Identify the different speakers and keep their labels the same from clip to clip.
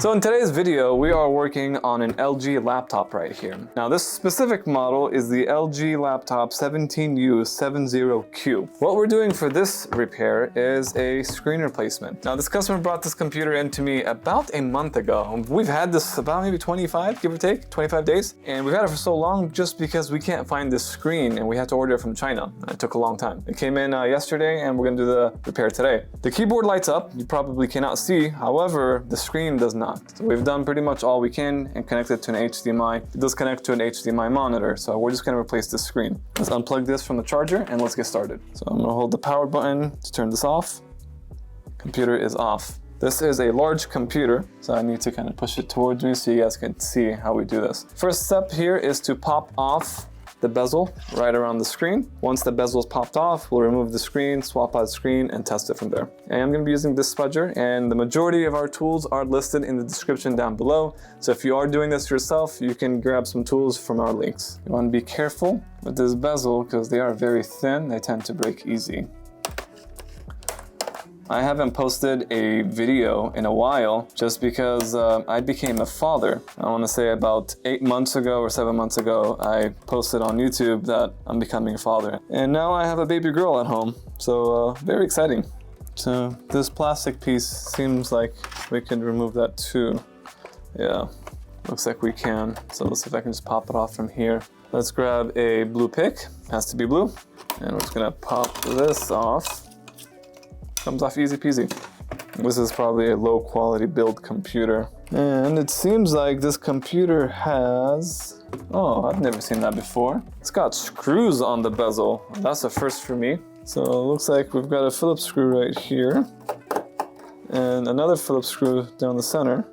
Speaker 1: So in today's video, we are working on an LG laptop right here. Now this specific model is the LG laptop 17U70Q. What we're doing for this repair is a screen replacement. Now this customer brought this computer in to me about a month ago. We've had this about maybe 25, give or take, 25 days. And we've had it for so long just because we can't find this screen and we had to order it from China. It took a long time. It came in yesterday and we're gonna do the repair today. The keyboard lights up, you probably cannot see. However, the screen does not. So we've done pretty much all we can and connected to an HDMI. It does connect to an HDMI monitor, so we're just gonna replace this screen. Let's unplug this from the charger and let's get started. So I'm gonna hold the power button to turn this off. Computer is off. This is a large computer, so I need to kind of push it towards me so you guys can see how we do this. First step here is to pop off the bezel right around the screen. Once the bezel is popped off, we'll remove the screen, swap out the screen, and test it from there. And I'm gonna be using this spudger, and the majority of our tools are listed in the description down below. So if you are doing this yourself, you can grab some tools from our links. You wanna be careful with this bezel because they are very thin, they tend to break easy. I haven't posted a video in a while just because I became a father. I want to say about 8 months ago or 7 months ago, I posted on YouTube that I'm becoming a father. And now I have a baby girl at home, so very exciting. So this plastic piece seems like we can remove that too. Yeah, looks like we can. So let's see if I can just pop it off from here. Let's grab a blue pick, has to be blue. And we're just gonna pop this off. Comes off easy peasy. This is probably a low quality build computer. And it seems like this computer has, oh, I've never seen that before. It's got screws on the bezel. That's a first for me. So it looks like we've got a Phillips screw right here and another Phillips screw down the center.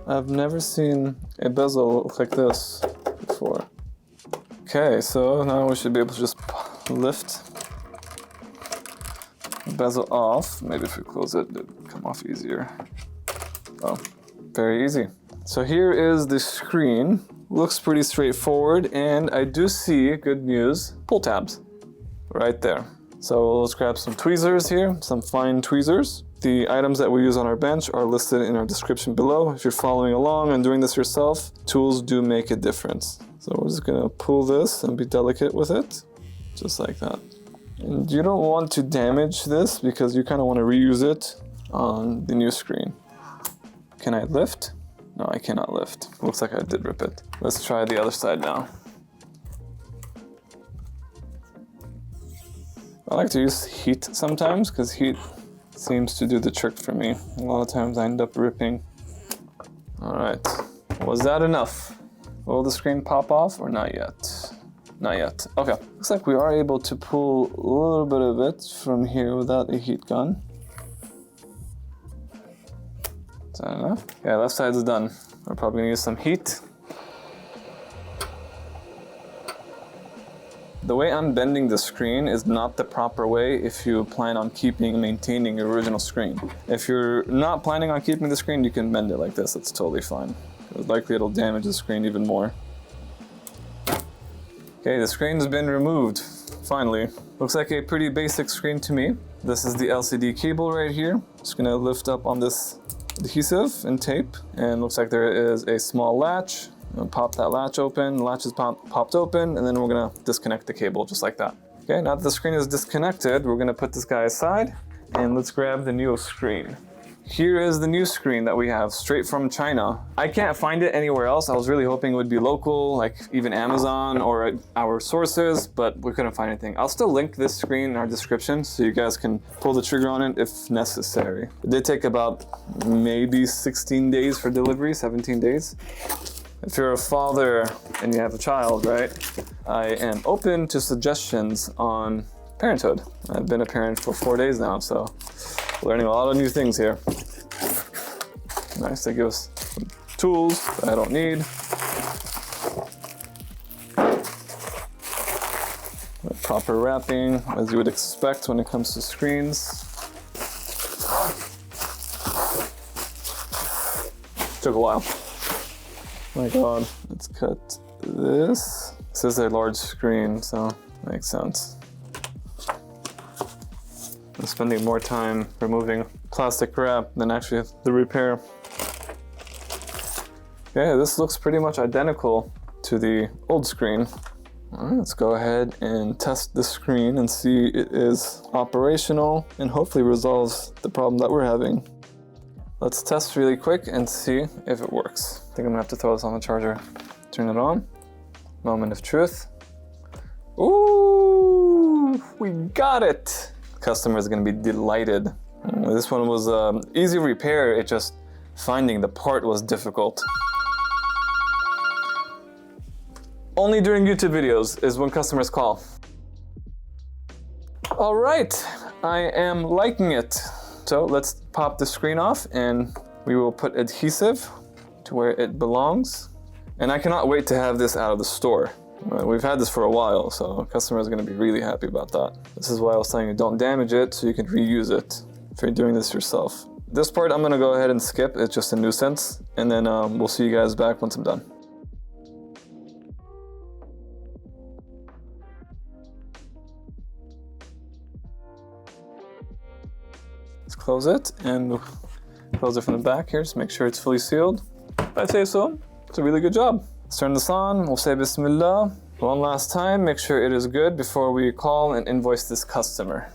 Speaker 1: I've never seen a bezel look like this before. Okay, so now we should be able to just lift bezel off. Maybe if we close it, it'll come off easier. Oh, very easy. So here is the screen. Looks pretty straightforward, and I do see, good news, pull tabs right there. So let's grab some tweezers here, some fine tweezers. The items that we use on our bench are listed in our description below. If you're following along and doing this yourself, tools do make a difference. So we're just gonna pull this and be delicate with it, just like that. And you don't want to damage this because you kind of want to reuse it on the new screen. Can I lift? No, I cannot lift. Looks like I did rip it. Let's try the other side now. I like to use heat sometimes because heat seems to do the trick for me. A lot of times I end up ripping. All right, was that enough? Will the screen pop off or not yet? Not yet. Okay. Looks like we are able to pull a little bit of it from here without a heat gun. Is that enough? Yeah, left side's done. We're probably gonna use some heat. The way I'm bending the screen is not the proper way if you plan on keeping and maintaining your original screen. If you're not planning on keeping the screen, you can bend it like this. It's totally fine. Likely it'll damage the screen even more. Okay, the screen's been removed, finally. Looks like a pretty basic screen to me. This is the LCD cable right here. Just gonna lift up on this adhesive and tape, and looks like there is a small latch. I'm gonna pop that latch open, the latch is popped open, and then we're gonna disconnect the cable just like that. Okay, now that the screen is disconnected, we're gonna put this guy aside, and let's grab the new screen. Here is the new screen that we have straight from China. I can't find it anywhere else. I was really hoping it would be local, like even Amazon or our sources, but we couldn't find anything. I'll still link this screen in our description so you guys can pull the trigger on it if necessary. It did take about maybe 16 days for delivery, 17 days. If you're a father and you have a child, right? I am open to suggestions on parenthood. I've been a parent for 4 days now, so learning a lot of new things here. Nice, they give us some tools that I don't need. Proper wrapping, as you would expect when it comes to screens. Took a while. My God, let's cut this. This is a large screen, so makes sense. I'm spending more time removing plastic wrap than actually the repair. Yeah, this looks pretty much identical to the old screen. All right, let's go ahead and test the screen and see it is operational and hopefully resolves the problem that we're having. Let's test really quick and see if it works. I think I'm gonna have to throw this on the charger. Turn it on. Moment of truth. Ooh, we got it. Customer is gonna be delighted. This one was easy repair, it just finding the part was difficult. Only during YouTube videos is when customers call. All right, I am liking it. So let's pop the screen off and we will put adhesive to where it belongs. And I cannot wait to have this out of the store. We've had this for a while, so customers are gonna be really happy about that. This is why I was telling you don't damage it so you can reuse it if you're doing this yourself. This part I'm gonna go ahead and skip, it's just a nuisance. And then we'll see you guys back once I'm done. Let's close it and close it from the back here, just make sure it's fully sealed. If I say so, it's a really good job. Let's turn this on, we'll say Bismillah. One last time, make sure it is good before we call and invoice this customer.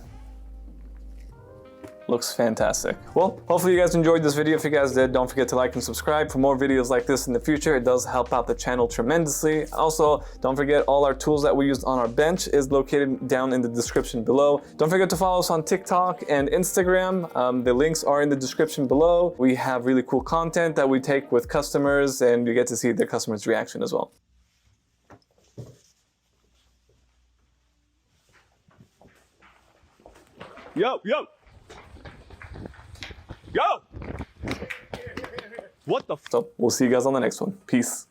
Speaker 1: Looks fantastic. Well, hopefully you guys enjoyed this video. If you guys did, don't forget to like and subscribe for more videos like this in the future. It does help out the channel tremendously. Also, don't forget all our tools that we used on our bench is located down in the description below. Don't forget to follow us on TikTok and Instagram. The links are in the description below. We have really cool content that we take with customers and you get to see their customers' reaction as well.
Speaker 2: Yo! Yo! What the f—
Speaker 1: So we'll see you guys on the next one. Peace.